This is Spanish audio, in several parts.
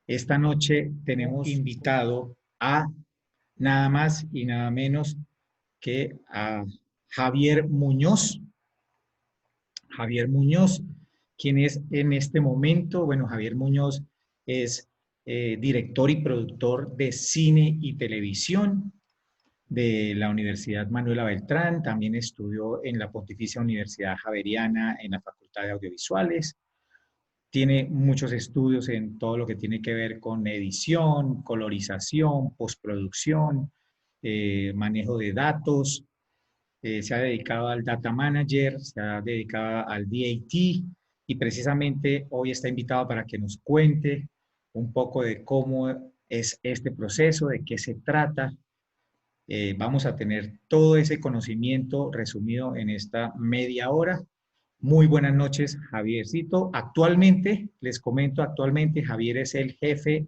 Esta noche tenemos invitado a nada más y nada menos que a Javier Muñoz. Javier Muñoz, quien es en este momento, bueno, Javier Muñoz es director y productor de cine y televisión de la Universidad Manuela Beltrán, también estudió en la Pontificia Universidad Javeriana en la Facultad de Audiovisuales. Tiene muchos estudios en todo lo que tiene que ver con edición, colorización, postproducción, manejo de datos. Se ha dedicado al data manager, se ha dedicado al DAT y precisamente hoy está invitado para que nos cuente un poco de cómo es este proceso, de qué se trata. Vamos a tener todo ese conocimiento resumido en esta media hora. Muy buenas noches, Javiercito. Actualmente, les comento, actualmente Javier es el jefe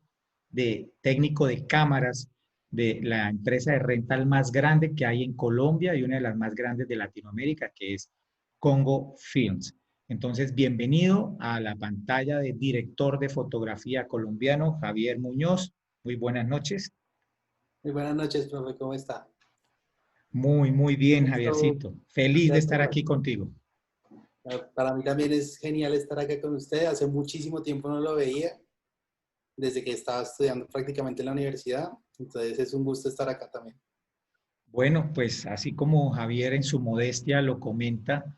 de técnico de cámaras de la empresa de rental más grande que hay en Colombia y una de las más grandes de Latinoamérica, que es Congo Films. Entonces, bienvenido a la pantalla de director de fotografía colombiano, Javier Muñoz. Muy buenas noches. Muy buenas noches, profe, ¿cómo está? Muy bien, Gusto Javiercito. Feliz de estar verlo. aquí contigo. Para mí también es genial estar acá con usted. Hace muchísimo tiempo no lo veía, desde que estaba estudiando prácticamente en la universidad. Entonces es un gusto estar acá también. Bueno, pues así como Javier en su modestia lo comenta,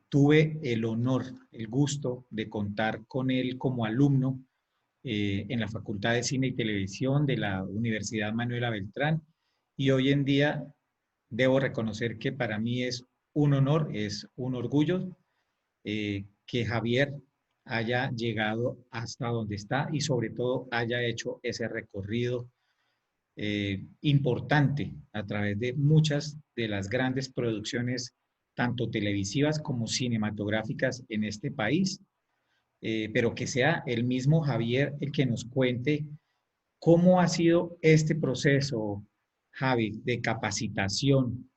tuve el honor, el gusto de contar con él como alumno en la Facultad de Cine y Televisión de la Universidad Manuela Beltrán y hoy en día debo reconocer que para mí es un honor, es un orgullo que Javier haya llegado hasta donde está y sobre todo haya hecho ese recorrido importante a través de muchas de las grandes producciones, tanto televisivas como cinematográficas en este país, pero que sea el mismo Javier el que nos cuente cómo ha sido este proceso, Javi, de capacitación,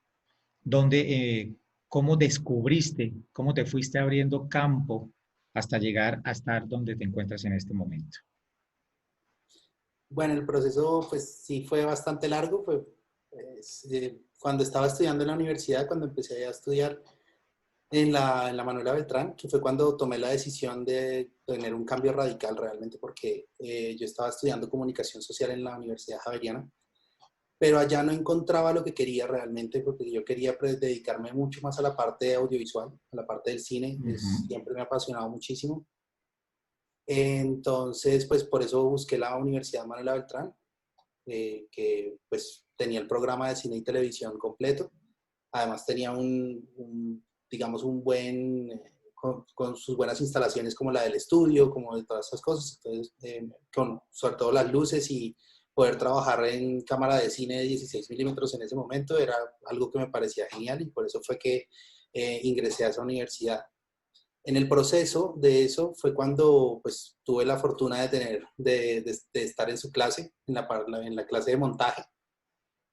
donde, cómo descubriste, cómo te fuiste abriendo campo hasta llegar a estar donde te encuentras en este momento. Bueno, el proceso pues sí fue bastante largo. Cuando estaba estudiando en la universidad, cuando empecé a estudiar en la Manuela Beltrán, que fue cuando tomé la decisión de tener un cambio radical realmente, porque yo estaba estudiando comunicación social en la Universidad Javeriana, pero allá no encontraba lo que quería realmente, porque yo quería dedicarme mucho más a la parte audiovisual, a la parte del cine. Uh -huh. Siempre me ha apasionado muchísimo. Entonces, pues por eso busqué la Universidad Manuela Beltrán, que pues tenía el programa de cine y televisión completo. Además tenía digamos, un buen, con sus buenas instalaciones como la del estudio, como de todas esas cosas. Entonces, con sobre todo las luces y poder trabajar en cámara de cine de 16 milímetros en ese momento era algo que me parecía genial y por eso fue que ingresé a esa universidad. En el proceso de eso fue cuando pues tuve la fortuna de estar en su clase, en la clase de montaje,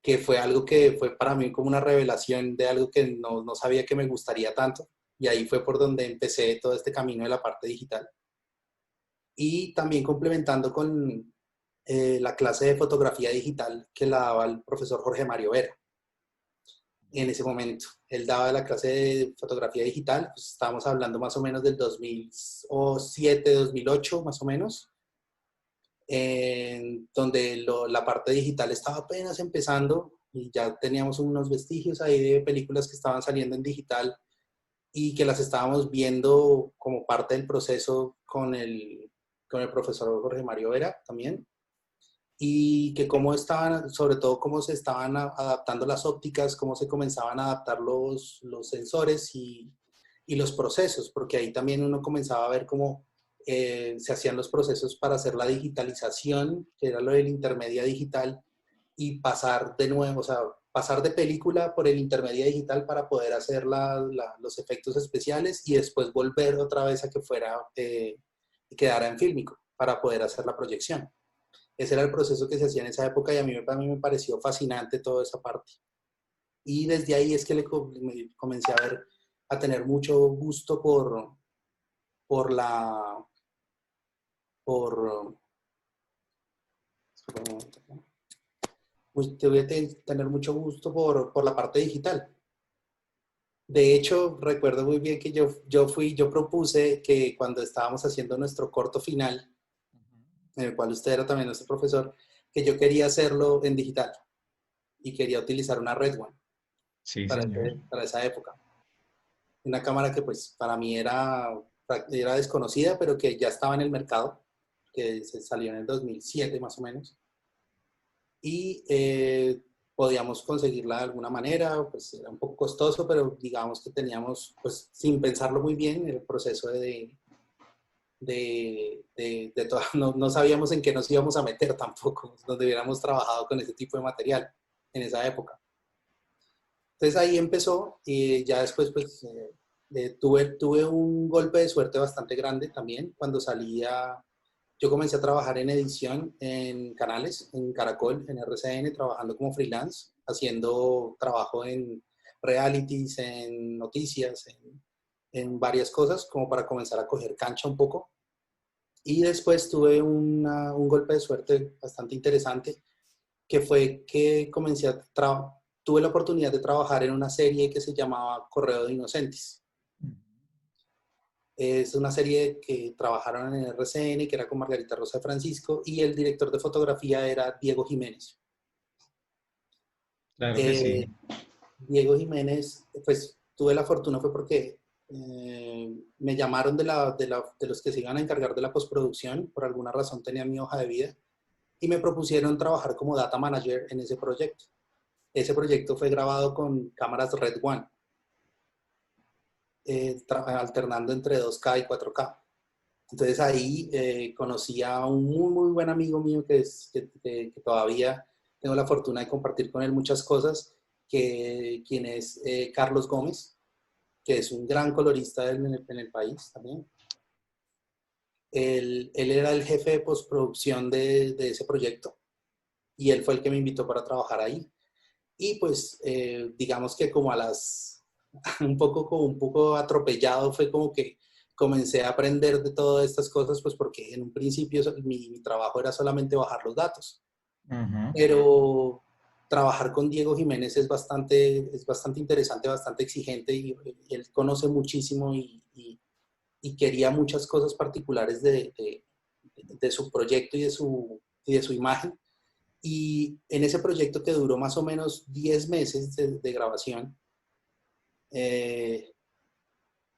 que fue algo que fue para mí como una revelación de algo que no sabía que me gustaría tanto. Y ahí fue por donde empecé todo este camino de la parte digital. Y también complementando con la clase de fotografía digital que la daba el profesor Jorge Mario Vera en ese momento. Él daba la clase de fotografía digital, pues estábamos hablando más o menos del 2007, 2008 más o menos, donde la parte digital estaba apenas empezando y ya teníamos unos vestigios ahí de películas que estaban saliendo en digital y que las estábamos viendo como parte del proceso con el profesor Jorge Mario Vera también, y que cómo estaban, sobre todo cómo se estaban adaptando las ópticas, cómo se comenzaban a adaptar los sensores y los procesos, porque ahí también uno comenzaba a ver cómo se hacían los procesos para hacer la digitalización, que era lo del intermedia digital, y pasar de nuevo, o sea, pasar de película por el intermedia digital para poder hacer los efectos especiales y después volver otra vez a que fuera y quedara en fílmico para poder hacer la proyección. Ese era el proceso que se hacía en esa época y a mí me pareció fascinante toda esa parte. Y desde ahí es que me comencé a tener mucho gusto por la, por, voy a tener mucho gusto por la parte digital. De hecho, recuerdo muy bien que yo propuse que cuando estábamos haciendo nuestro corto final, en el cual usted era también nuestro profesor, que yo quería hacerlo en digital y quería utilizar una Red One Sí, señor. para esa época. Una cámara que pues para mí era desconocida, pero que ya estaba en el mercado, que se salió en el 2007 más o menos. Y podíamos conseguirla de alguna manera, pues era un poco costoso, pero digamos que teníamos, pues sin pensarlo muy bien, el proceso de todo, no sabíamos en qué nos íbamos a meter tampoco, donde hubiéramos trabajado con ese tipo de material en esa época. Entonces ahí empezó y ya después pues tuve un golpe de suerte bastante grande también cuando yo comencé a trabajar en edición en canales, en Caracol, en RCN, trabajando como freelance, haciendo trabajo en realities, en noticias, en varias cosas, como para comenzar a coger cancha un poco. Y después tuve un golpe de suerte bastante interesante, que fue que tuve la oportunidad de trabajar en una serie que se llamaba Correo de Inocentes. Es una serie que trabajaron en RCN, que era con Margarita Rosa de Francisco, y el director de fotografía era Diego Jiménez. Claro que sí. Eh, Diego Jiménez, pues tuve la fortuna, fue porque me llamaron de los que se iban a encargar de la postproducción, por alguna razón tenía mi hoja de vida, y me propusieron trabajar como data manager en ese proyecto. Ese proyecto fue grabado con cámaras Red One, alternando entre 2K y 4K. Entonces ahí conocí a un muy buen amigo mío que todavía tengo la fortuna de compartir con él muchas cosas, quien es Carlos Gómez, que es un gran colorista en el país también. Él era el jefe de postproducción de ese proyecto y él fue el que me invitó para trabajar ahí. Y pues digamos que como un poco atropellado fue como que comencé a aprender de todas estas cosas, pues porque en un principio mi trabajo era solamente bajar los datos. Pero trabajar con Diego Jiménez es bastante interesante, bastante exigente y él conoce muchísimo y quería muchas cosas particulares de su proyecto y de su imagen. Y en ese proyecto que duró más o menos 10 meses de grabación,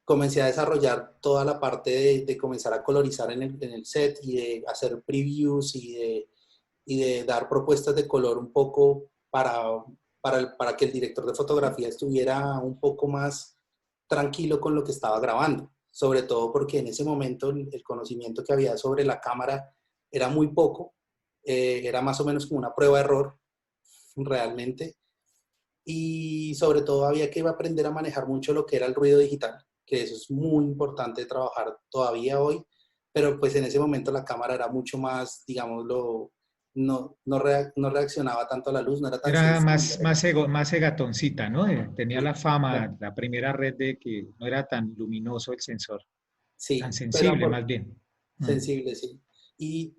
comencé a desarrollar toda la parte de comenzar a colorizar en el set y de hacer previews y de dar propuestas de color un poco para que el director de fotografía estuviera un poco más tranquilo con lo que estaba grabando. Sobre todo porque en ese momento el conocimiento que había sobre la cámara era muy poco, era más o menos como una prueba-error realmente. Y sobre todo había que aprender a manejar mucho lo que era el ruido digital, que eso es muy importante de trabajar todavía hoy, pero pues en ese momento la cámara era mucho más, digámoslo, no reaccionaba tanto a la luz, no era tan Era sensible. más egatoncita, ¿no? Tenía la Bueno, fama, la primera red de que no era tan luminoso el sensor, tan sí, sensible más bien. sensible, sí.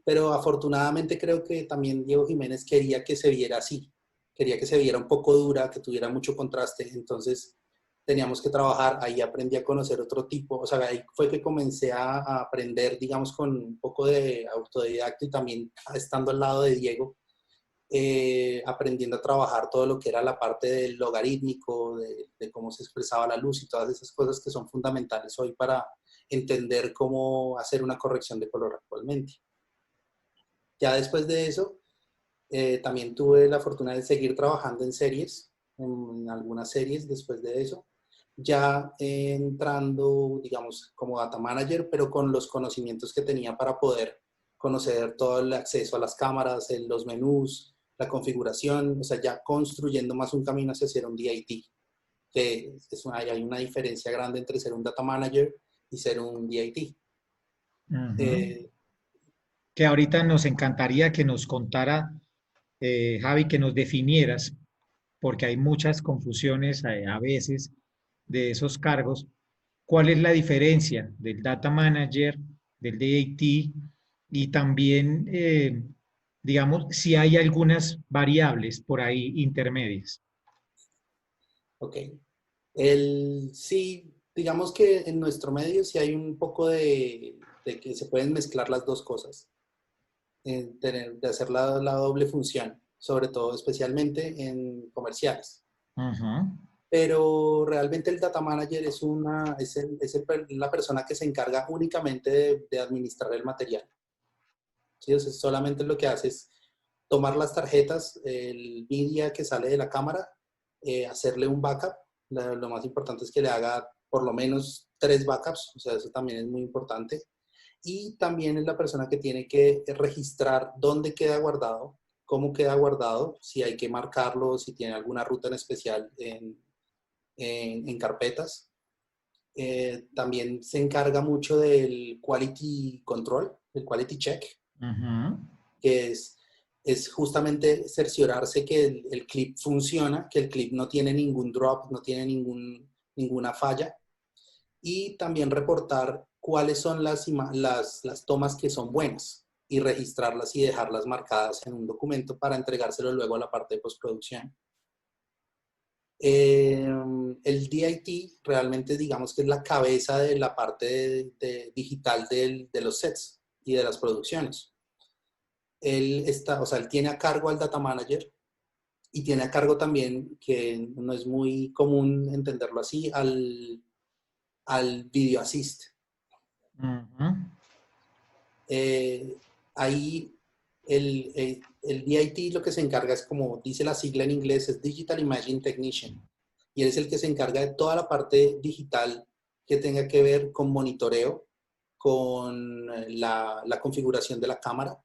Pero afortunadamente creo que también Diego Jiménez quería que se viera así, quería que se viera un poco dura, que tuviera mucho contraste, entonces teníamos que trabajar, ahí aprendí a conocer otro tipo, o sea, ahí fue que comencé a aprender, digamos, con un poco de autodidacto y también estando al lado de Diego, aprendiendo a trabajar todo lo que era la parte del logarítmico, de cómo se expresaba la luz y todas esas cosas que son fundamentales hoy para entender cómo hacer una corrección de color actualmente. Ya después de eso, también tuve la fortuna de seguir trabajando en series, en algunas series después de eso, ya entrando, digamos, como data manager, pero con los conocimientos que tenía para poder conocer todo el acceso a las cámaras, los menús, la configuración, o sea, ya construyendo más un camino hacia ser un DIT, que hay una diferencia grande entre ser un data manager y ser un DIT. Ujú. Que ahorita nos encantaría que nos contara, Javi, que nos definieras, porque hay muchas confusiones a veces de esos cargos. ¿Cuál es la diferencia del data manager, del DAT y también digamos, si hay algunas variables por ahí intermedias. Ok. Sí, digamos que en nuestro medio sí hay un poco de que se pueden mezclar las dos cosas, de hacer la doble función, sobre todo especialmente en comerciales. Ajá. Pero realmente el data manager la persona que se encarga únicamente de administrar el material. ¿Sí? O sea, solamente lo que hace es tomar las tarjetas, el media que sale de la cámara, hacerle un backup. Lo más importante es que le haga por lo menos 3 backups, o sea, eso también es muy importante. Y también es la persona que tiene que registrar dónde queda guardado, cómo queda guardado, si hay que marcarlo, si tiene alguna ruta en especial en carpetas. También se encarga mucho del quality control, del quality check, Ajá. que es justamente cerciorarse que el clip funciona, que el clip no tiene ningún drop, no tiene ninguna falla. Y también reportar cuáles son las tomas que son buenas y registrarlas y dejarlas marcadas en un documento para entregárselo luego a la parte de postproducción. El DIT realmente digamos que es la cabeza de la parte digital de los sets y de las producciones. O sea, él tiene a cargo al data manager y tiene a cargo también, que no es muy común entenderlo así, al video assist. Ajá. Eh, Ahí el DIT lo que se encarga es, como dice la sigla en inglés, es Digital Imaging Technician. Y él es el que se encarga de toda la parte digital que tenga que ver con monitoreo, con la configuración de la cámara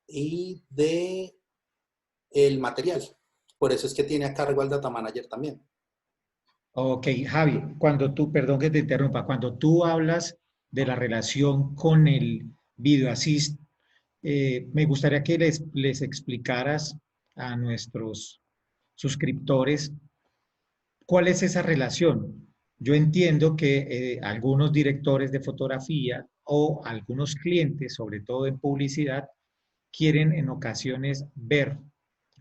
y de el material. Por eso es que tiene a cargo al data manager también. Ok, Javi, cuando tú, perdón que te interrumpa, cuando tú hablas de la relación con el Video Assist, me gustaría que les explicaras a nuestros suscriptores cuál es esa relación. Yo entiendo que algunos directores de fotografía o algunos clientes, sobre todo en publicidad, quieren en ocasiones ver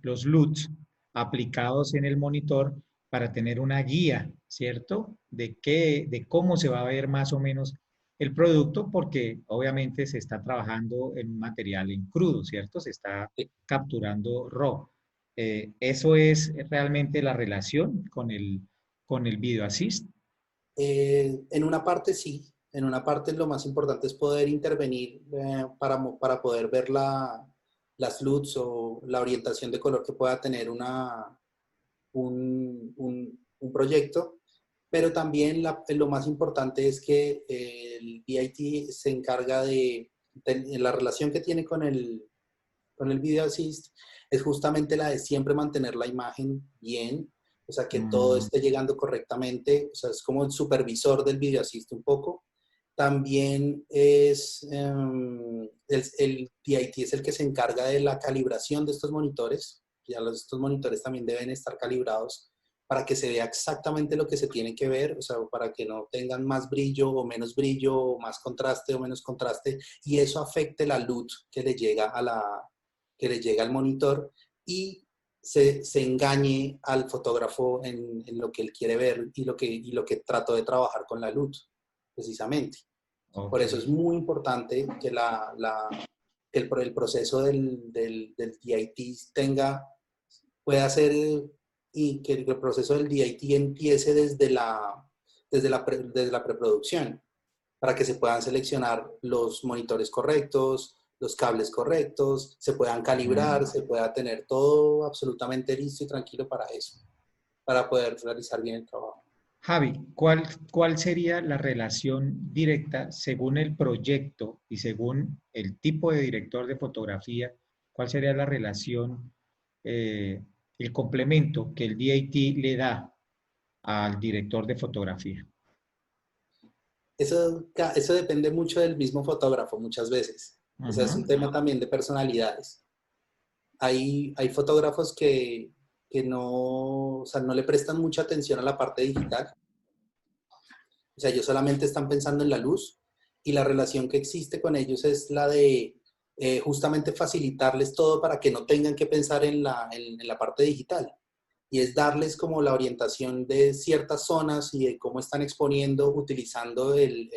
los LUTs aplicados en el monitor para tener una guía, ¿cierto? De cómo se va a ver más o menos el producto, porque obviamente se está trabajando en un material en crudo, ¿cierto? Se está capturando RAW. Eso es realmente la relación con el Video Assist. En una parte sí, en una parte lo más importante es poder intervenir para poder ver las LUTs o la orientación de color que pueda tener un proyecto, pero también lo más importante es que el DIT se encarga de la relación que tiene con el Video Assist, es justamente la de siempre mantener la imagen bien, o sea, que todo Mm, esté llegando correctamente, o sea, es como el supervisor del Video Assist un poco. También el DIT es el que se encarga de la calibración de estos monitores. Ya estos monitores también deben estar calibrados para que se vea exactamente lo que se tiene que ver, o sea, para que no tengan más brillo, o más contraste o menos contraste, y eso afecte la luz que le llega al monitor y se engañe al fotógrafo en lo que él quiere ver y lo que trató de trabajar con la luz, precisamente. Por ok. eso es muy importante que que el proceso del DIT pueda ser y que el proceso del DIT empiece desde la preproducción para que se puedan seleccionar los monitores correctos, los cables correctos, se puedan calibrar, Mm. se pueda tener todo absolutamente listo y tranquilo para eso, para poder realizar bien el trabajo. Javi, ¿cuál sería la relación directa según el proyecto y según el tipo de director de fotografía? ¿Cuál sería la relación, eh, el complemento que el DAT le da al director de fotografía? Eso depende mucho del mismo fotógrafo muchas veces. O sea, es Ujú. un tema también de personalidades. Hay fotógrafos que no, o sea, no le prestan mucha atención a la parte digital. O sea, ellos solamente están pensando en la luz y la relación que existe con ellos es la de justamente facilitarles todo para que no tengan que pensar en la parte digital. Y es darles como la orientación de ciertas zonas y de cómo están exponiendo utilizando el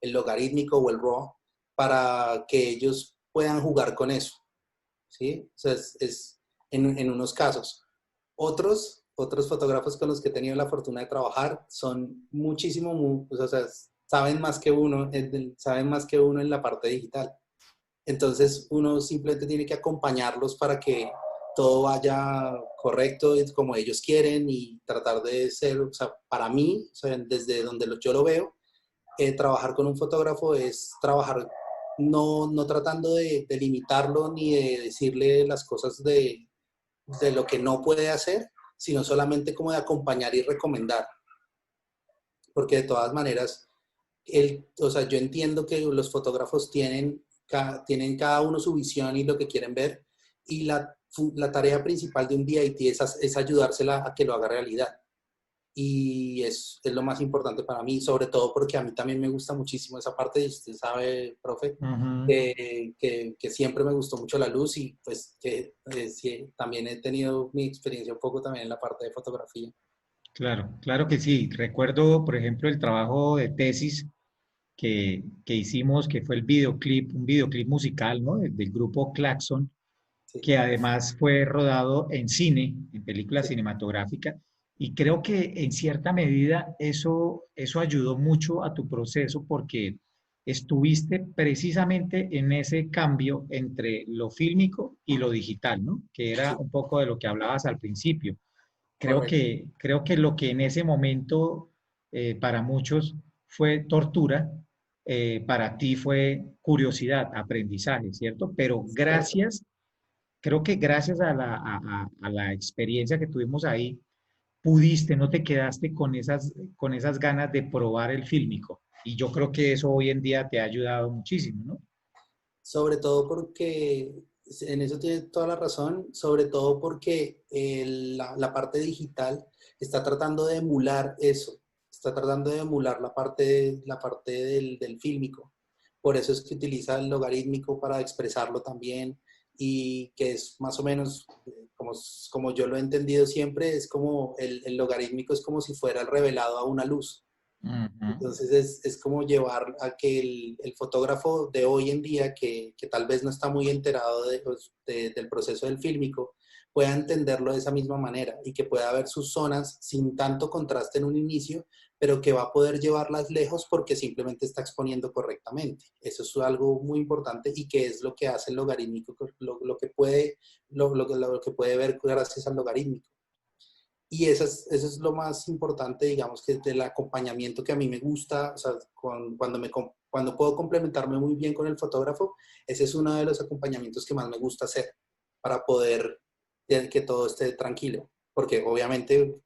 logarítmico o el RAW para que ellos puedan jugar con eso, ¿sí? O sea, es en unos casos. Otros fotógrafos con los que he tenido la fortuna de trabajar son o sea, saben más que uno en la parte digital. Entonces uno simplemente tiene que acompañarlos para que todo vaya correcto y como ellos quieren y tratar de ser, o sea, para mí, o sea, desde donde yo lo veo, trabajar con un fotógrafo es trabajar no tratando de limitarlo ni de decirle las cosas de lo que no puede hacer, sino solamente como de acompañar y recomendar. Porque de todas maneras, o sea, yo entiendo que los fotógrafos tienen cada uno su visión y lo que quieren ver, y la tarea principal de un DIT es ayudársela a que lo haga realidad. Y es lo más importante para mí, sobre todo porque a mí también me gusta muchísimo esa parte, y usted sabe, profe, que siempre me gustó mucho la luz y pues que sí, también he tenido mi experiencia un poco también en la parte de fotografía. Claro, claro que sí. Recuerdo, por ejemplo, el trabajo de tesis que hicimos, que fue el videoclip, un videoclip musical, ¿no? Del grupo Claxon, Sí, que además fue rodado en cine, en película sí, cinematográfica, y creo que en cierta medida eso ayudó mucho a tu proceso porque estuviste precisamente en ese cambio entre lo fílmico y lo digital, ¿no? Que era sí, un poco de lo que hablabas al principio. correcto. Creo que lo que en ese momento para muchos fue tortura, para ti fue curiosidad, aprendizaje, ¿cierto? Pero gracias, creo que gracias a a la experiencia que tuvimos ahí, pudiste, no te quedaste con esas ganas de probar el fílmico. Y yo creo que eso hoy en día te ha ayudado muchísimo, ¿no? Sobre todo porque, en eso tiene toda la razón, sobre todo porque la parte digital está tratando de emular eso, está tratando de emular la parte del fílmico. Por eso es que utiliza el logarítmico para expresarlo también y que es más o menos, como yo lo he entendido siempre, es como el logarítmico es como si fuera el revelado a una luz. Ujú. Entonces es como llevar a que el fotógrafo de hoy en día, que tal vez no está muy enterado del proceso del fílmico, pueda entenderlo de esa misma manera y que pueda ver sus zonas sin tanto contraste en un inicio, pero que va a poder llevarlas lejos porque simplemente está exponiendo correctamente. Eso es algo muy importante y que es lo que hace el logarítmico, lo que puede ver gracias al logarítmico. Y eso es lo más importante, digamos, que del acompañamiento que a mí me gusta, o sea, cuando puedo complementarme muy bien con el fotógrafo, ese es uno de los acompañamientos que más me gusta hacer para poder que todo esté tranquilo. Porque obviamente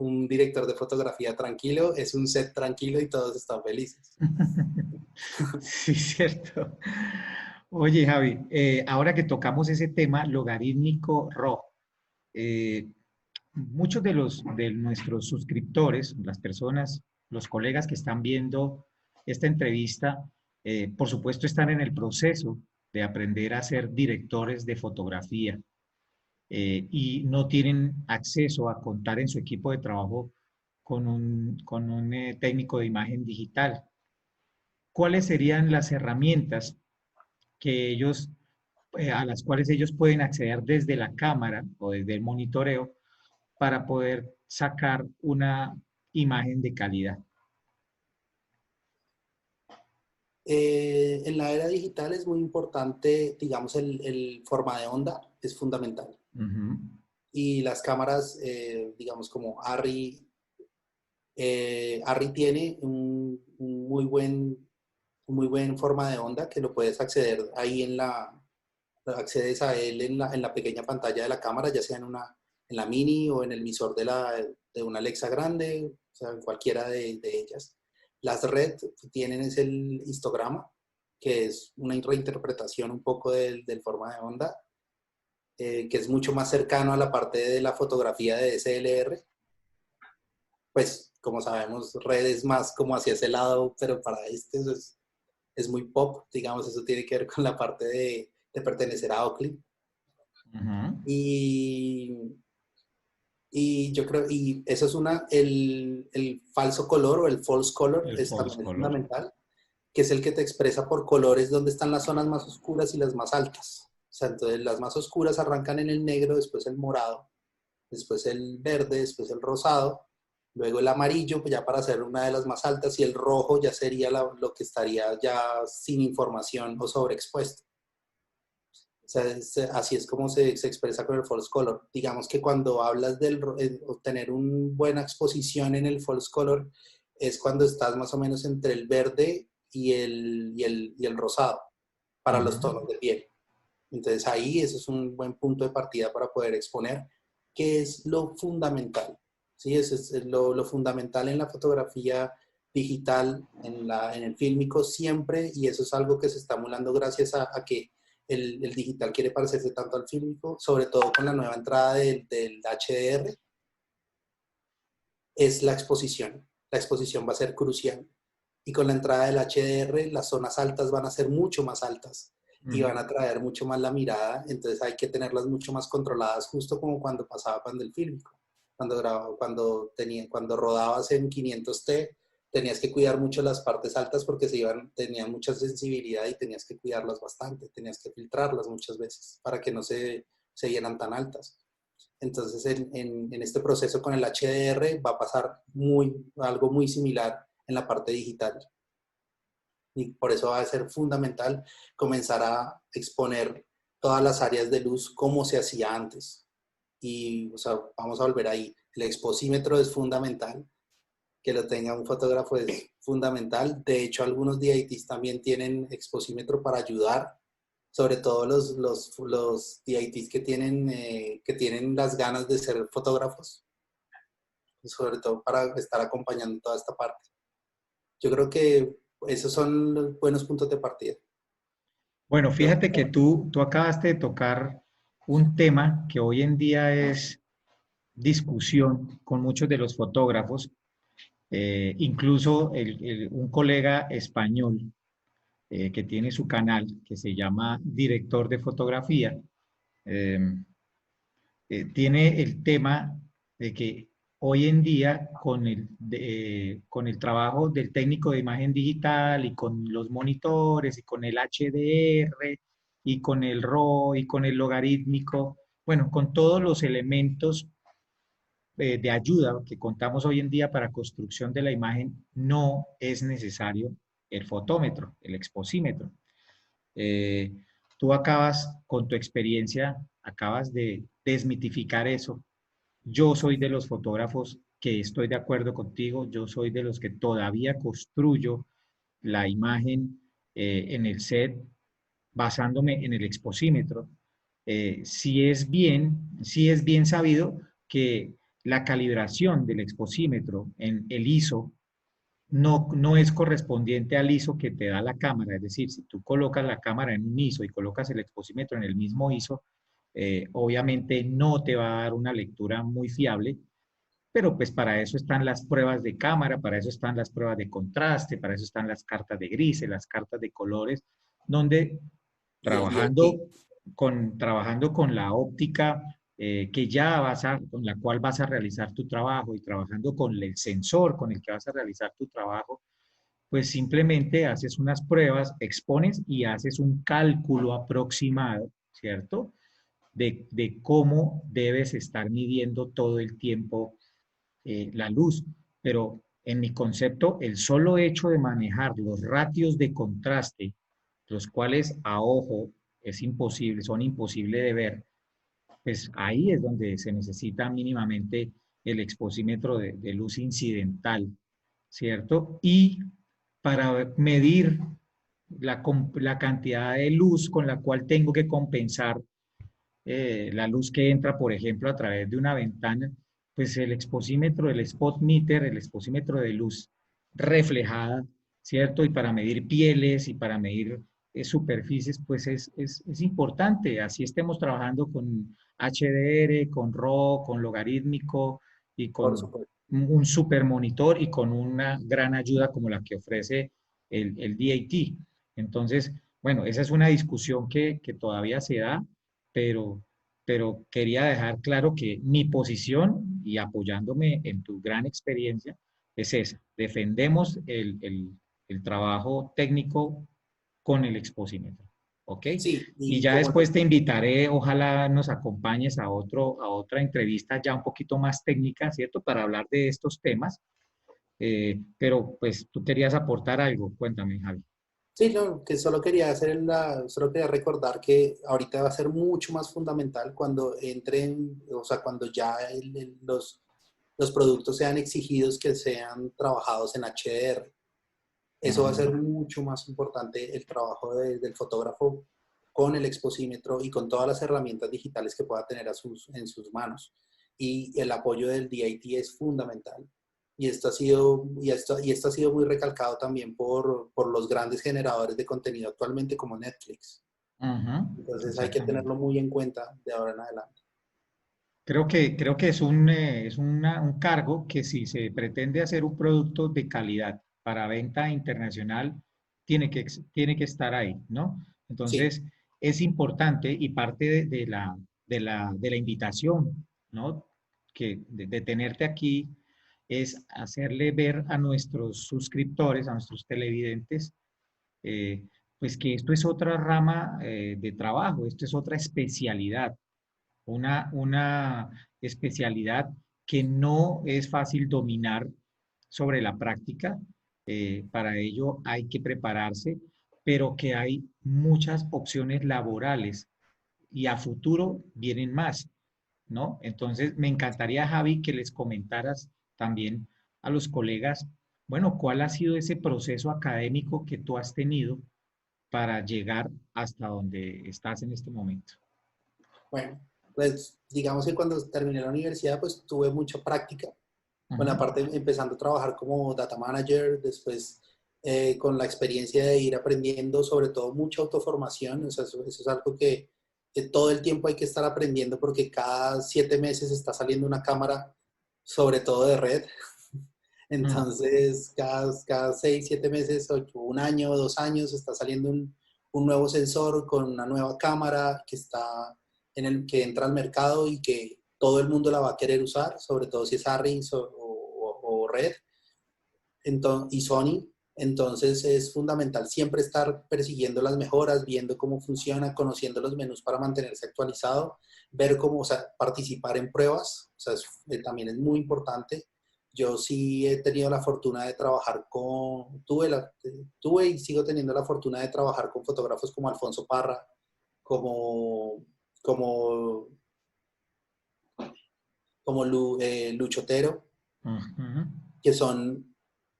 un director de fotografía tranquilo es un set tranquilo y todos están felices. Sí, cierto. Oye, Javi, ahora que tocamos ese tema logarítmico RAW, eh, muchos de nuestros suscriptores, las personas, los colegas que están viendo esta entrevista, por supuesto están en el proceso de aprender a ser directores de fotografía y no tienen acceso a contar en su equipo de trabajo con un técnico de imagen digital. ¿Cuáles serían las herramientas que ellos, a las cuales ellos pueden acceder desde la cámara o desde el monitoreo para poder sacar una imagen de calidad? En la era digital es muy importante, digamos, el forma de onda es fundamental. Ujú. Y las cámaras, digamos, como Arri tiene un muy buen forma de onda que lo puedes acceder ahí accedes a él en la pequeña pantalla de la cámara, ya sea en la mini o en el visor de una Alexa grande, o sea, en cualquiera de ellas. Las red tienen es el histograma, que es una reinterpretación un poco del forma de onda, que es mucho más cercano a la parte de la fotografía de DSLR. Pues, como sabemos, red es más como hacia ese lado, pero para este es es muy pop, digamos, eso tiene que ver con la parte de pertenecer a Oakley. Y, y yo creo, y eso es el falso color o el false color, El false también es color. fundamental, que es el que te expresa por colores dónde están las zonas más oscuras y las más altas. O sea, entonces las más oscuras arrancan en el negro, después el morado, después el verde, después el rosado, luego el amarillo, pues ya para hacer una de las más altas, y el rojo ya sería lo que estaría ya sin información o sobreexpuesto. O sea, así es como se expresa con el false color. Digamos que cuando hablas de obtener una buena exposición en el false color, es cuando estás más o menos entre el verde y el rosado para los tonos de piel. Entonces ahí eso es un buen punto de partida para poder exponer, que es lo fundamental. ¿Sí? Eso es lo fundamental en la fotografía digital, en el fílmico siempre, y eso es algo que se está emulando gracias a que el digital quiere parecerse tanto al fílmico, sobre todo con la nueva entrada del HDR, es la exposición. La exposición va a ser crucial. Y con la entrada del HDR, las zonas altas van a ser mucho más altas y van a atraer mucho más la mirada, entonces hay que tenerlas mucho más controladas, justo como cuando pasaba cuando el fílmico. Cuando rodabas en 500t, tenías que cuidar mucho las partes altas porque tenían mucha sensibilidad y tenías que cuidarlas bastante, tenías que filtrarlas muchas veces para que no se vieran tan altas. Entonces, en este proceso con el HDR va a pasar algo muy similar en la parte digital. Y por eso va a ser fundamental comenzar a exponer todas las áreas de luz como se hacía antes. Y, o sea, vamos a volver ahí. El exposímetro es fundamental, que lo tenga un fotógrafo es fundamental. De hecho, algunos DITs también tienen exposímetro para ayudar, sobre todo los DITs que tienen las ganas de ser fotógrafos, sobre todo para estar acompañando toda esta parte. Yo creo que esos son los buenos puntos de partida. Bueno, fíjate que tú acabaste de tocar un tema que hoy en día es discusión con muchos de los fotógrafos, incluso un colega español que tiene su canal que se llama Director de Fotografía, eh, tiene el tema de que hoy en día con el trabajo del técnico de imagen digital y con los monitores y con el HDR y con el RAW y con el logarítmico, bueno, con todos los elementos de ayuda que contamos hoy en día para construcción de la imagen, no es necesario el fotómetro, el exposímetro. Eh, Tú acabas, con tu experiencia, acabas de desmitificar eso. Yo soy de los fotógrafos que estoy de acuerdo contigo, yo soy de los que todavía construyo la imagen en el set basándome en el exposímetro. Sí es bien sabido que la calibración del exposímetro en el ISO no es correspondiente al ISO que te da la cámara. Es decir, si tú colocas la cámara en un ISO y colocas el exposímetro en el mismo ISO, obviamente no te va a dar una lectura muy fiable, pero pues para eso están las pruebas de cámara, para eso están las pruebas de contraste, para eso están las cartas de grises, las cartas de colores, donde Y el trabajando DIT. trabajando con la óptica que ya con la cual vas a realizar tu trabajo y trabajando con el sensor con el que vas a realizar tu trabajo, pues simplemente haces unas pruebas, expones y haces un cálculo aproximado, ¿cierto? De cómo debes estar midiendo todo el tiempo la luz. Pero en mi concepto, el solo hecho de manejar los ratios de contraste, los cuales a ojo son imposible de ver, pues ahí es donde se necesita mínimamente el exposímetro de luz incidental, ¿cierto? Y para medir la cantidad de luz con la cual tengo que compensar la luz que entra, por ejemplo, a través de una ventana, pues el exposímetro, el spot meter, el exposímetro de luz reflejada, ¿cierto? Y para medir pieles y para medir superficies, pues es importante. Así estemos trabajando con HDR, con RAW, con logarítmico y Por con supuesto. un super monitor y con una gran ayuda como la que ofrece el DAT. Entonces, bueno, esa es una discusión que todavía se da, pero, pero quería dejar claro que mi posición, y apoyándome en tu gran experiencia, es esa. Defendemos el trabajo técnico con el expocímetro. ¿Ok? Sí, Y y ya como después te invitaré, ojalá nos acompañes a otra entrevista ya un poquito más técnica, ¿cierto? Para hablar de estos temas. Pero pues tú querías aportar algo, cuéntame, Javi. sí, no, que solo quería solo quería recordar que ahorita va a ser mucho más fundamental cuando entren, o sea, cuando ya los productos sean exigidos que sean trabajados en HDR. Eso va a ser mucho más importante el trabajo del fotógrafo con el exposímetro y con todas las herramientas digitales que pueda tener en sus manos. Y el apoyo del DIT es fundamental. Y esto ha sido muy recalcado también por los grandes generadores de contenido actualmente como Netflix. Entonces hay que Exactamente. tenerlo muy en cuenta de ahora en adelante. Creo que es un cargo que si se pretende hacer un producto de calidad para venta internacional, tiene que estar ahí, ¿no? Sí, Entonces, es importante y parte de la invitación, ¿no? De tenerte aquí es hacerle ver a nuestros suscriptores, a nuestros televidentes, eh, pues que esto es otra rama de trabajo, esto es otra especialidad, una especialidad que no es fácil dominar sobre la práctica. Para ello hay que prepararse, pero que hay muchas opciones laborales y a futuro vienen más, ¿no? Entonces, me encantaría, Javi, que les comentaras también a los colegas, bueno, ¿cuál ha sido ese proceso académico que tú has tenido para llegar hasta donde estás en este momento? bueno, pues digamos que cuando terminé la universidad, pues tuve mucha práctica. Bueno, Ujú. aparte empezando a trabajar como data manager, después con la experiencia de ir aprendiendo, sobre todo mucha autoformación, o sea, eso es algo que todo el tiempo hay que estar aprendiendo porque cada 7 meses está saliendo una cámara, sobre todo de red. Mm. Entonces, cada 6, 7 meses, un año, 2 años, está saliendo un nuevo sensor con una nueva cámara que entra al mercado y que todo el mundo la va a querer usar, sobre todo si es Harris o Red y Sony. Entonces es fundamental siempre estar persiguiendo las mejoras, viendo cómo funciona, conociendo los menús para mantenerse actualizado, ver cómo, o sea, participar en pruebas, o sea, también es muy importante. Yo sí he tenido la fortuna de trabajar tuve y sigo teniendo la fortuna de trabajar con fotógrafos como Alfonso Parra, como, como, como Lucho Otero, Ujú. que son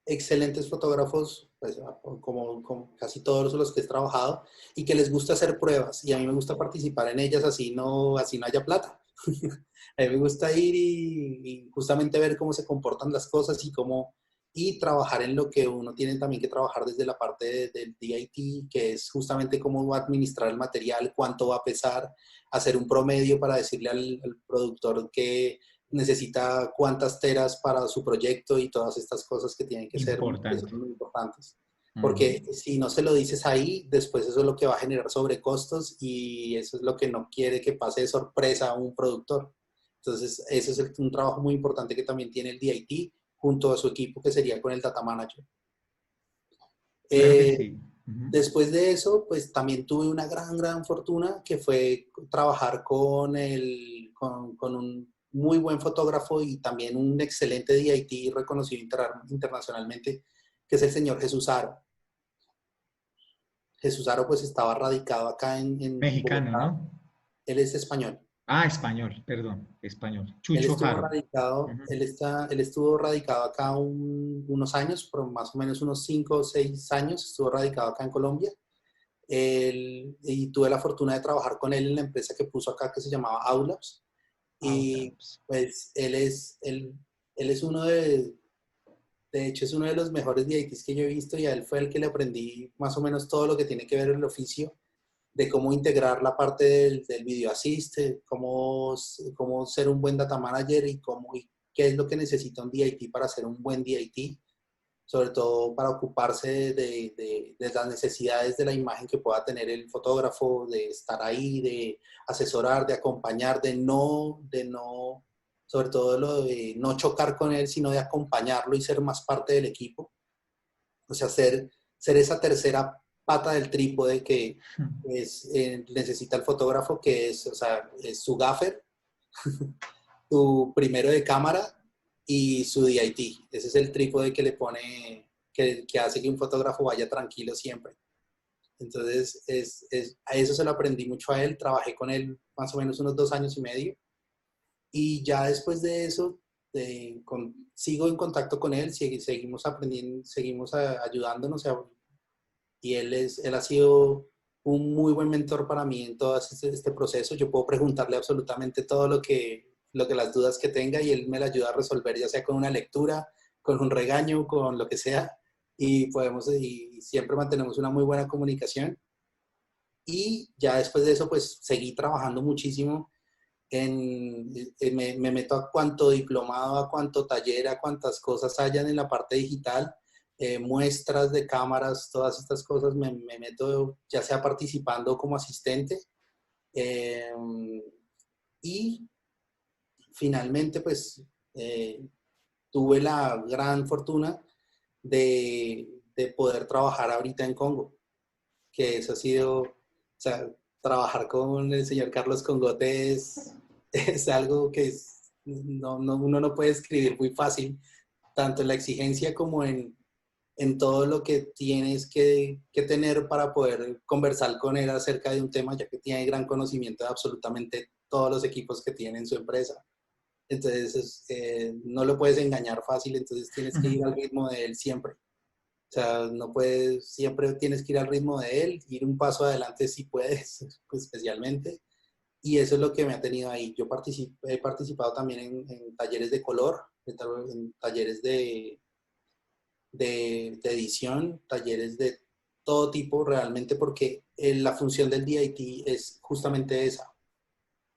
excelentes fotógrafos, pues, como casi todos los que he trabajado, y que les gusta hacer pruebas, y a mí me gusta participar en ellas, así no haya plata. A mí me gusta ir y justamente ver cómo se comportan las cosas y trabajar en lo que uno tiene también que trabajar desde la parte del DIT, que es justamente cómo va a administrar el material, cuánto va a pesar, hacer un promedio para decirle al productor que necesita cuántas teras para su proyecto y todas estas cosas que son Importante. muy importantes. Ujú. Porque si no se lo dices ahí, después eso es lo que va a generar sobrecostos y eso es lo que no quiere que pase de sorpresa a un productor. Entonces, ese es un trabajo muy importante que también tiene el DIT junto a su equipo, que sería con el Data Manager. Claro que Eh, sí. Ujú. Después de eso, pues también tuve una gran fortuna que fue trabajar con un muy buen fotógrafo y también un excelente DIT reconocido internacionalmente, que es el señor Jesús Aro. Jesús Aro pues estaba radicado acá en Mexicano, Bogotá. ¿no? Él es español. Ah, español, perdón, español. Él Chucho estuvo Jaro. radicado, Ujú. él estuvo radicado acá unos años, por más o menos unos 5 o 6 años, estuvo radicado acá en Colombia. Y tuve la fortuna de trabajar con él en la empresa que puso acá que se llamaba Aulabs. Y Outlabs. pues él es de hecho es uno de los mejores DITs que yo he visto y a él fue el que le aprendí más o menos todo lo que tiene que ver el oficio de cómo integrar la parte del video assist, cómo ser un buen data manager y qué es lo que necesita un DIT para ser un buen DIT. sobre todo para ocuparse de las necesidades de la imagen que pueda tener el fotógrafo, de estar ahí, de asesorar, de acompañar, sobre todo lo de no chocar con él, sino de acompañarlo y ser más parte del equipo. O sea, ser esa tercera pata del trípode que necesita el fotógrafo, que es, o sea, es su gaffer, su primero de cámara y su DIT. Ese es el trípode que le pone, que hace que un fotógrafo vaya tranquilo siempre. Entonces, a eso se lo aprendí mucho a él. Trabajé con él más o menos unos 2 años y medio. Y ya después de eso, sigo en contacto con él, seguimos aprendiendo, seguimos ayudándonos. Y él ha sido un muy buen mentor para mí en todo este proceso. Yo puedo preguntarle absolutamente todo lo que las dudas que tenga y él me la ayuda a resolver, ya sea con una lectura, con un regaño, con lo que sea. Y siempre mantenemos una muy buena comunicación. Y ya después de eso, pues seguí trabajando muchísimo me meto a cuanto diplomado, a cuanto taller, a cuantas cosas hayan en la parte digital, muestras de cámaras, todas estas cosas, me meto ya sea participando como asistente. eh, y finalmente, pues, tuve la gran fortuna de poder trabajar ahorita en Congo, que eso ha sido, o sea, trabajar con el señor Carlos Congote es algo que uno no puede escribir muy fácil, tanto en la exigencia como en todo lo que tienes que tener para poder conversar con él acerca de un tema, ya que tiene gran conocimiento de absolutamente todos los equipos que tiene en su empresa. Entonces, no lo puedes engañar fácil, entonces tienes que ir al ritmo de él siempre. O sea, no puedes, siempre tienes que ir al ritmo de él, ir un paso adelante si puedes, pues, especialmente. Y eso es lo que me ha tenido ahí. Yo he participado también en talleres de color, en talleres de edición, talleres de todo tipo realmente, porque la función del DIT es justamente esa.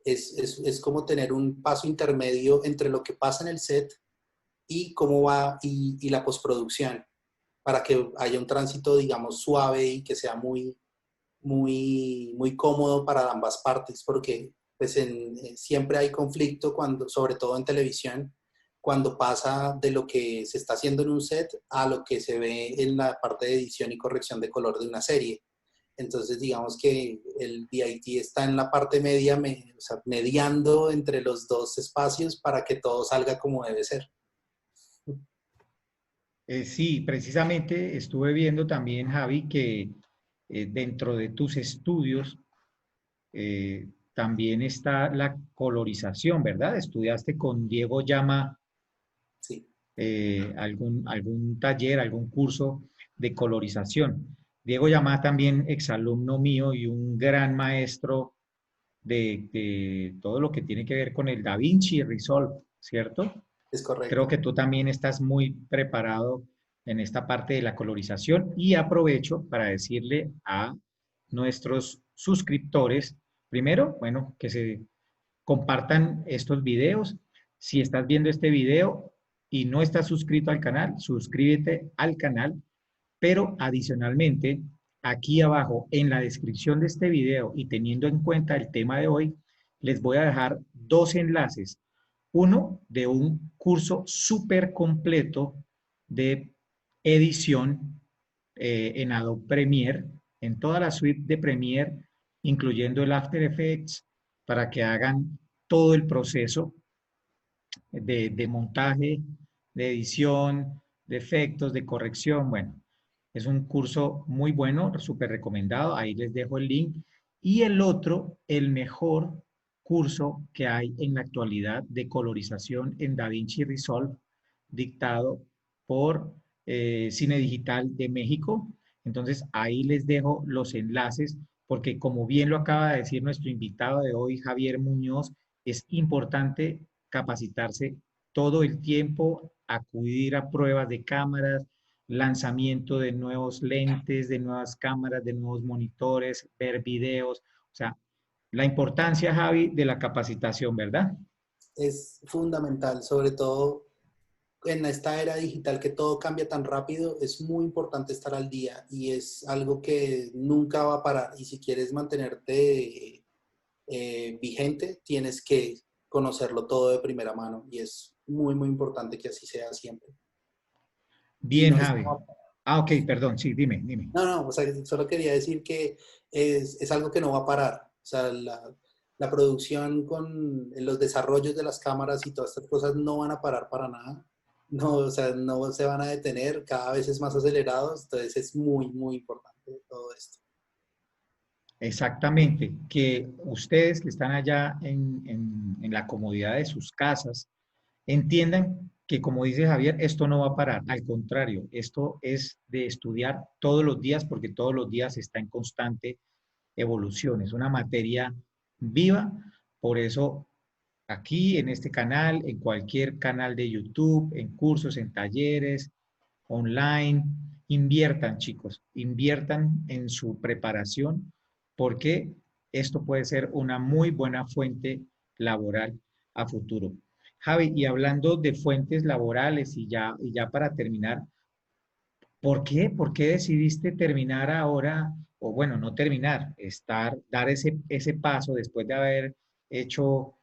Es como tener un paso intermedio entre lo que pasa en el set y cómo va y la postproducción, para que haya un tránsito, digamos, suave y que sea muy cómodo para ambas partes, porque pues siempre hay conflicto, sobre todo en televisión, cuando pasa de lo que se está haciendo en un set a lo que se ve en la parte de edición y corrección de color de una serie. Entonces, digamos que el DIT está en la parte media, o sea, mediando entre los dos espacios para que todo salga como debe ser. Sí, precisamente estuve viendo también, Javi, que dentro de tus estudios también está la colorización, ¿verdad? Estudiaste con Diego Llama Sí, algún taller, algún curso de colorización. Diego Llama también exalumno mío y un gran maestro de todo lo que tiene que ver con el DaVinci Resolve, ¿cierto? es Creo correcto. que tú también estás muy preparado en esta parte de la colorización y aprovecho para decirle a nuestros suscriptores, primero, bueno, que se compartan estos videos. Si estás viendo este video y no estás suscrito al canal, suscríbete al canal, pero adicionalmente, aquí abajo en la descripción de este video y teniendo en cuenta el tema de hoy, les voy a dejar dos enlaces. Uno de un curso súper completo de edición en Adobe Premiere, en toda la suite de Premiere, incluyendo el After Effects, para que hagan todo el proceso de montaje, de edición, de efectos, de corrección. Bueno, es un curso muy bueno, súper recomendado. Ahí les dejo el link. Y el otro, el mejor curso que hay en la actualidad de colorización en DaVinci Resolve, dictado por Cine Digital de México. Entonces, ahí les dejo los enlaces, porque como bien lo acaba de decir nuestro invitado de hoy, Javier Muñoz, es importante capacitarse todo el tiempo, acudir a pruebas de cámaras, lanzamiento de nuevos lentes, de nuevas cámaras, de nuevos monitores, ver videos, o sea, la importancia, Javi, de la capacitación, ¿verdad? Es fundamental, sobre todo en esta era digital que todo cambia tan rápido, es muy importante estar al día y es algo que nunca va a parar. Y si quieres mantenerte vigente, tienes que conocerlo todo de primera mano y es muy, muy importante que así sea siempre. Y Bien, no es... Javi. Ah, ok, perdón, sí, dime, dime. No, no, o sea, solo quería decir que es algo que no va a parar. O sea, la producción con los desarrollos de las cámaras y todas estas cosas no van a parar para nada. No, o sea, no se van a detener, cada vez es más acelerados, entonces es muy, muy importante todo esto. Exactamente, que ustedes que están allá en la comodidad de sus casas, entiendan que, como dice Javier, esto no va a parar. Al contrario, esto es de estudiar todos los días porque todos los días está en constante evolución. Es una materia viva. Por eso, aquí en este canal, en cualquier canal de YouTube, en cursos, en talleres, online, inviertan, chicos, inviertan en su preparación porque esto puede ser una muy buena fuente laboral a futuro. Javi, y hablando de fuentes laborales y ya para terminar, ¿por qué? ¿Por qué decidiste terminar ahora, o bueno, no terminar, dar ese paso después de haber hecho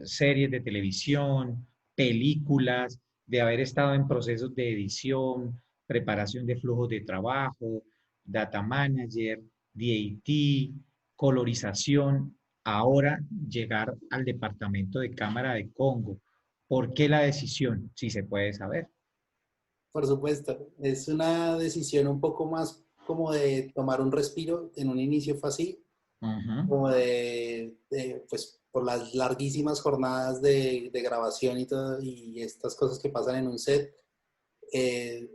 series de televisión, películas, de haber estado en procesos de edición, preparación de flujos de trabajo, data manager, DAT, colorización, ahora llegar al departamento de cámara de Congo? ¿Por qué la decisión? Si se puede saber. Por supuesto, es una decisión un poco más como de tomar un respiro. En un inicio fue así, Ujú. como pues, por las larguísimas jornadas de grabación y todo, y estas cosas que pasan en un set.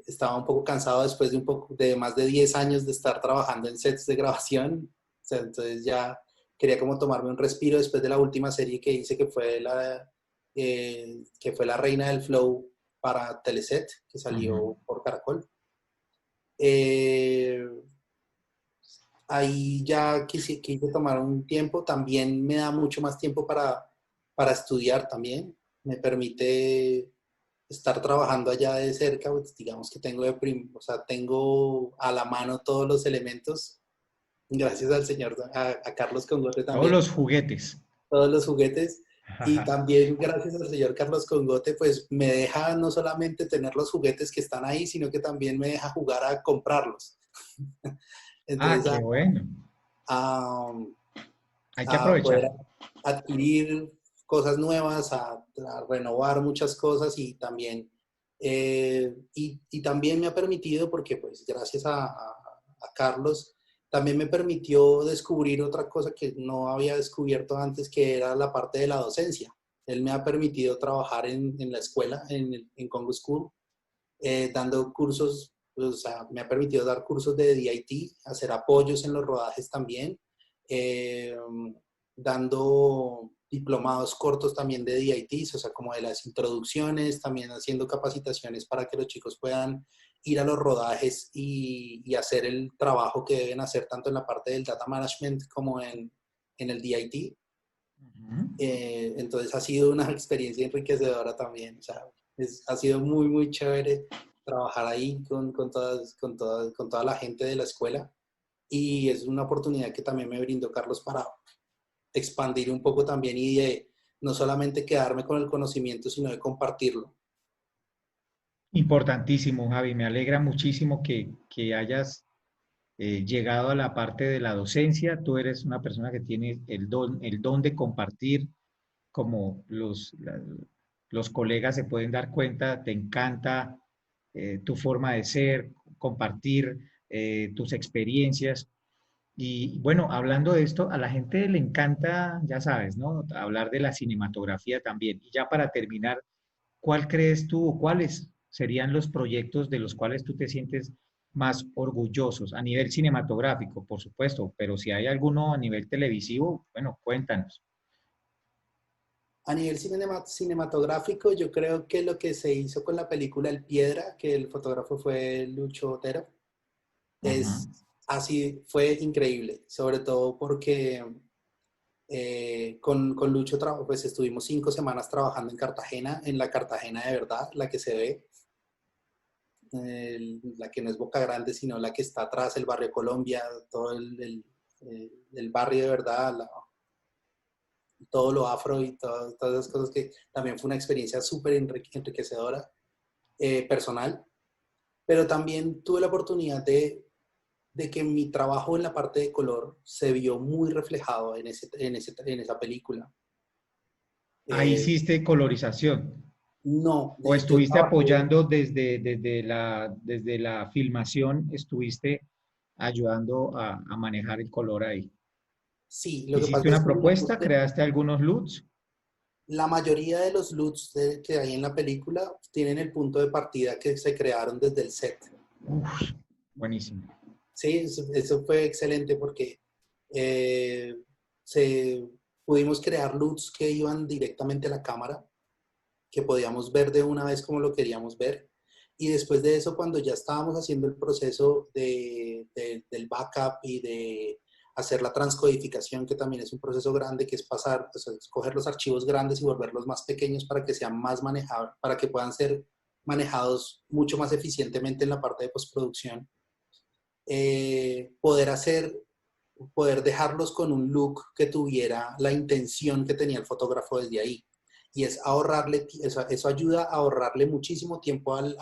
Estaba un poco cansado después de de más de 10 años de estar trabajando en sets de grabación. O sea, entonces ya quería como tomarme un respiro después de la última serie que hice, que fue La Reina del Flow para Teleset, que Ujú. salió por Caracol. Eh, Ahí ya quise tomar un tiempo, también me da mucho más tiempo para estudiar también, me permite estar trabajando allá de cerca, pues, digamos que o sea, tengo a la mano todos los elementos, gracias al señor, a Carlos Congote Todos también, los juguetes. todos los juguetes, y también gracias al señor Carlos Congote, pues me deja no solamente tener los juguetes que están ahí, sino que también me deja jugar a comprarlos. Ah, Entonces, qué bueno. a, Hay que a aprovechar. poder adquirir cosas nuevas, a renovar muchas cosas y también, y también me ha permitido, porque pues gracias a Carlos, también me permitió descubrir otra cosa que no había descubierto antes, que era la parte de la docencia. Él me ha permitido trabajar en la escuela, en Congo School, dando cursos, o sea, me ha permitido dar cursos de DIT, hacer apoyos en los rodajes también, eh, dando diplomados cortos también de DITs, o sea, como de las introducciones, también haciendo capacitaciones para que los chicos puedan ir a los rodajes y hacer el trabajo que deben hacer tanto en la parte del data management como en el DIT. Ujú. Entonces ha sido una experiencia enriquecedora también. O sea, ha sido muy, muy chévere trabajar ahí con toda la gente de la escuela. Y es una oportunidad que también me brindó Carlos para expandir un poco también y de no solamente quedarme con el conocimiento, sino de compartirlo. Importantísimo, Javi. Me alegra muchísimo que hayas llegado a la parte de la docencia. Tú eres una persona que tiene el don de compartir, como los colegas se pueden dar cuenta. Te encanta tu forma de ser, compartir tus experiencias. Y bueno, hablando de esto, a la gente le encanta, ya sabes, ¿no? Hablar de la cinematografía también. Y ya para terminar, ¿cuál crees tú o cuáles serían los proyectos de los cuales tú te sientes más orgullosos a nivel cinematográfico, por supuesto, pero si hay alguno a nivel televisivo, bueno, cuéntanos. A nivel cinematográfico, yo creo que lo que se hizo con la película El Piedra, que el fotógrafo fue Lucho Otero, Ujú. es así, fue increíble, sobre todo porque Con Lucho pues estuvimos 5 semanas trabajando en Cartagena, en la Cartagena de verdad, la que se ve, la que no es Boca Grande, sino la que está atrás, el barrio Colombia, todo el barrio de verdad, todo lo afro y todas esas cosas que también fue una experiencia súper enriquecedora, personal, pero también tuve la oportunidad de que mi trabajo en la parte de color se vio muy reflejado en esa película. Ahí Eh, hiciste colorización. no, ¿O yo estuviste trabajé, apoyando desde la filmación, estuviste ayudando a manejar el color ahí? sí, lo que ¿Hiciste pasa es una que propuesta? ¿Creaste algunos LUTs? la mayoría de los LUTs que hay en la película tienen el punto de partida que se crearon desde el set. Uf, buenísimo. Sí, eso fue excelente porque eh, se, pudimos crear LUTs que iban directamente a la cámara, que podíamos ver de una vez como lo queríamos ver. Y después de eso, cuando ya estábamos haciendo el proceso del backup y de hacer la transcodificación, que también es un proceso grande, que es pasar, o sea, escoger los archivos grandes y volverlos más pequeños para que sean más manejables, para que puedan ser manejados mucho más eficientemente en la parte de postproducción. Poder poder dejarlos con un look que tuviera la intención que tenía el fotógrafo desde ahí. Y es ahorrarle, eso ayuda a ahorrarle muchísimo tiempo al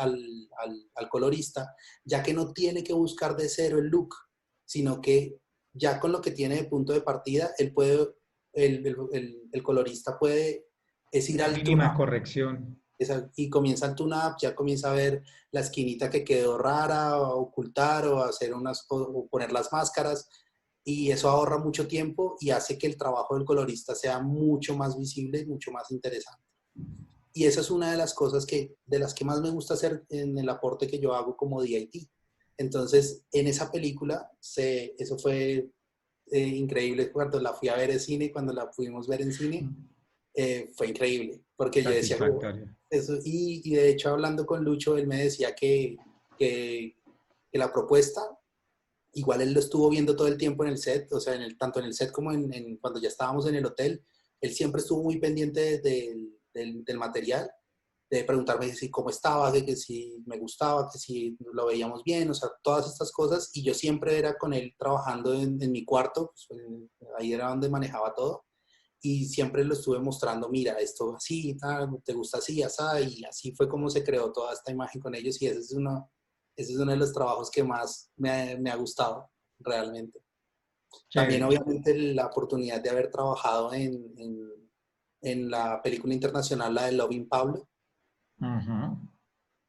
colorista, ya que no tiene que buscar de cero el look, sino que ya con lo que tiene de punto de partida, él puede, el colorista puede, es ir al Mínima tune-up, corrección. y comienza el tune-up, ya comienza a ver la esquinita que quedó rara, o ocultar, o hacer o poner las máscaras, y eso ahorra mucho tiempo y hace que el trabajo del colorista sea mucho más visible y mucho más interesante. Y esa es una de las cosas de las que más me gusta hacer en el aporte que yo hago como DIT. Entonces, en esa película, eso fue increíble cuando la fui a ver en cine, cuando la pudimos ver en cine, fue increíble, porque yo decía, "Oh, Satisfactorio. eso", y de hecho hablando con Lucho, él me decía que, que la propuesta, igual él lo estuvo viendo todo el tiempo en el set, o sea, tanto en el set como cuando ya estábamos en el hotel, él siempre estuvo muy pendiente del material, de preguntarme si cómo estaba, de que si me gustaba, que si lo veíamos bien, o sea, todas estas cosas, y yo siempre era con él trabajando en mi cuarto, pues, ahí era donde manejaba todo, y siempre lo estuve mostrando, mira, esto así, tal, te gusta así, así, y así fue como se creó toda esta imagen con ellos, y ese es uno de los trabajos que más me ha gustado, realmente. También, Chévere. obviamente, la oportunidad de haber trabajado en la película internacional, la de Loving Pablo, Ajá.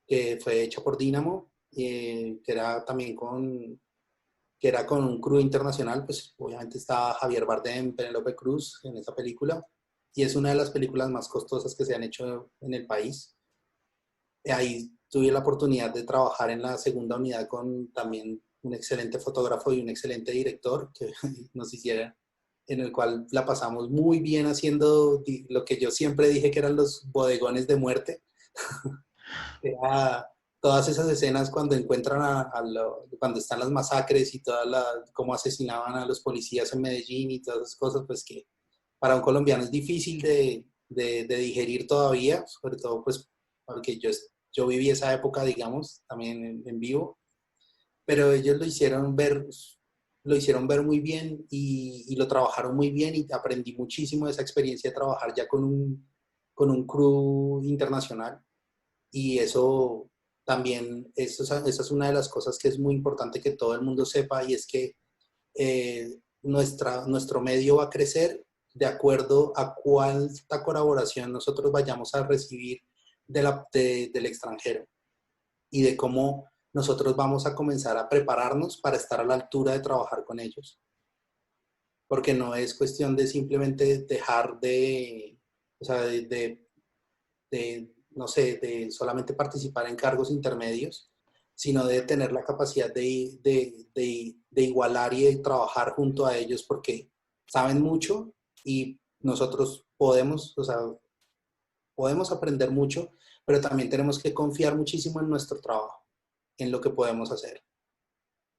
que fue hecha por Dynamo, que era también que era con un crew internacional, pues obviamente estaba Javier Bardem, Penélope Cruz en esa película, y es una de las películas más costosas que se han hecho en el país. Ahí tuve la oportunidad de trabajar en la segunda unidad con también un excelente fotógrafo y un excelente director que nos hiciera, en el cual la pasamos muy bien haciendo lo que yo siempre dije que eran los bodegones de muerte. Era todas esas escenas cuando encuentran cuando están las masacres y cómo asesinaban a los policías en Medellín y todas esas cosas, pues que para un colombiano es difícil de digerir todavía, sobre todo pues porque yo viví esa época, digamos, también en vivo, pero ellos lo hicieron ver muy bien y lo trabajaron muy bien y aprendí muchísimo de esa experiencia de trabajar ya con un crew internacional. Y eso también, esa es una de las cosas que es muy importante que todo el mundo sepa y es que nuestro medio va a crecer de acuerdo a cuánta colaboración nosotros vayamos a recibir del extranjero y de cómo nosotros vamos a comenzar a prepararnos para estar a la altura de trabajar con ellos. Porque no es cuestión de simplemente dejar o sea, no sé, de solamente participar en cargos intermedios, sino de tener la capacidad de igualar y de trabajar junto a ellos porque saben mucho y nosotros podemos, o sea, podemos aprender mucho, pero también tenemos que confiar muchísimo en nuestro trabajo, en lo que podemos hacer.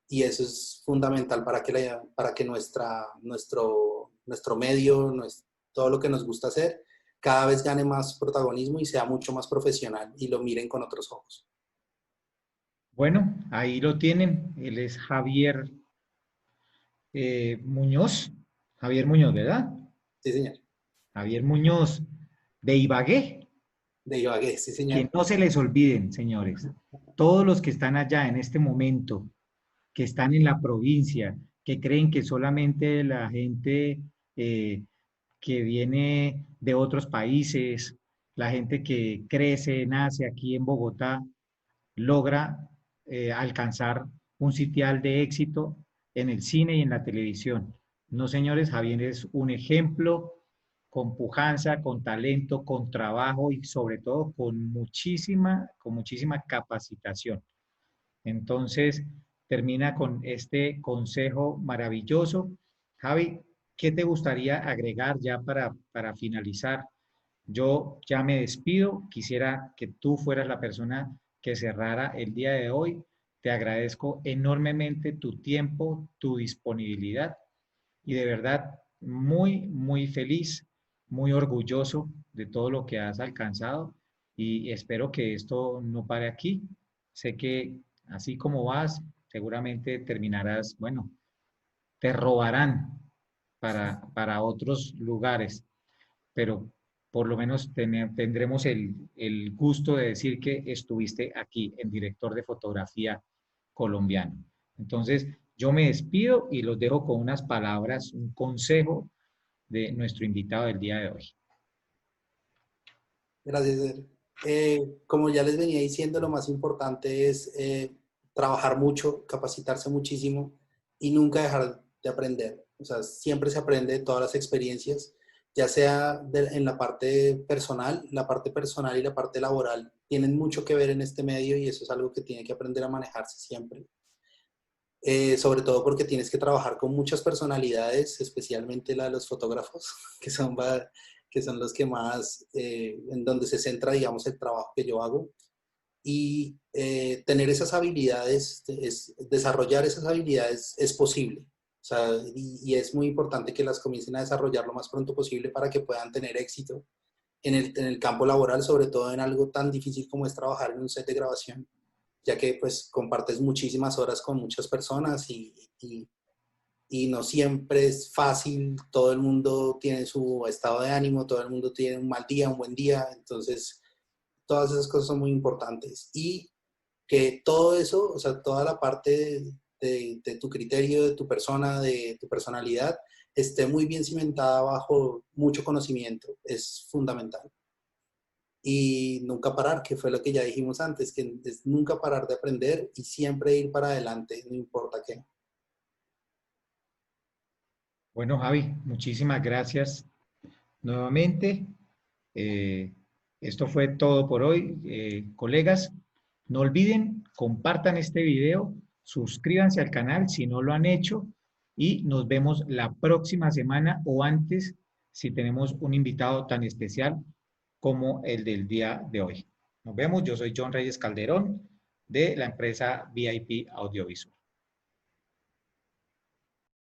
Y eso es fundamental para que nuestro medio, todo lo que nos gusta hacer, cada vez gane más protagonismo y sea mucho más profesional y lo miren con otros ojos. Bueno, ahí lo tienen. Él es Javier Muñoz. Javier Muñoz, ¿verdad? Sí, señor. Javier Muñoz de Ibagué. De Ibagué, sí, Que señor. no se les olviden, señores, todos los que están allá en este momento, que están en la provincia, que creen que solamente la gente que viene de otros países, la gente que crece, nace aquí en Bogotá, logra alcanzar un sitial de éxito en el cine y en la televisión. No, señores, Javier es un ejemplo con pujanza, con talento, con trabajo y sobre todo con muchísima capacitación. Entonces, termina con este consejo maravilloso. Javi, ¿qué te gustaría agregar ya para finalizar? Yo ya me despido. Quisiera que tú fueras la persona que cerrara el día de hoy. Te agradezco enormemente tu tiempo, tu disponibilidad y de verdad muy feliz, muy orgulloso de todo lo que has alcanzado y espero que esto no pare aquí. Sé que así como vas, seguramente terminarás, bueno, te robarán para otros lugares, pero por lo menos tendremos el gusto de decir que estuviste aquí en director de fotografía colombiano. Entonces, yo me despido y los dejo con unas palabras, un consejo de nuestro invitado del día de hoy. Gracias, Eder. Como ya les venía diciendo, lo más importante es trabajar mucho, capacitarse muchísimo y nunca dejar de aprender. O sea, siempre se aprende de todas las experiencias, ya sea en la parte personal y la parte laboral tienen mucho que ver en este medio y eso es algo que tiene que aprender a manejarse siempre. Sobre todo porque tienes que trabajar con muchas personalidades, especialmente la de los fotógrafos, que son los que más, en donde se centra, digamos, el trabajo que yo hago. Y tener esas habilidades, desarrollar esas habilidades es posible. O sea, y es muy importante que las comiencen a desarrollar lo más pronto posible para que puedan tener éxito en el campo laboral, sobre todo en algo tan difícil como es trabajar en un set de grabación, ya que pues compartes muchísimas horas con muchas personas y no siempre es fácil, todo el mundo tiene su estado de ánimo, todo el mundo tiene un mal día, un buen día, entonces todas esas cosas son muy importantes y que todo eso, o sea, toda la parte de tu criterio, de tu persona, de tu personalidad, esté muy bien cimentada bajo mucho conocimiento, es fundamental. Y nunca parar, que fue lo que ya dijimos antes, que es nunca parar de aprender y siempre ir para adelante, no importa qué. Bueno, Javi, muchísimas gracias nuevamente. Eh, Esto fue todo por hoy. Colegas, no olviden, compartan este video, suscríbanse al canal si no lo han hecho y nos vemos la próxima semana o antes si tenemos un invitado tan especial como el del día de hoy. Nos vemos, yo soy John Reyes Calderón de la empresa VIP Audiovisual.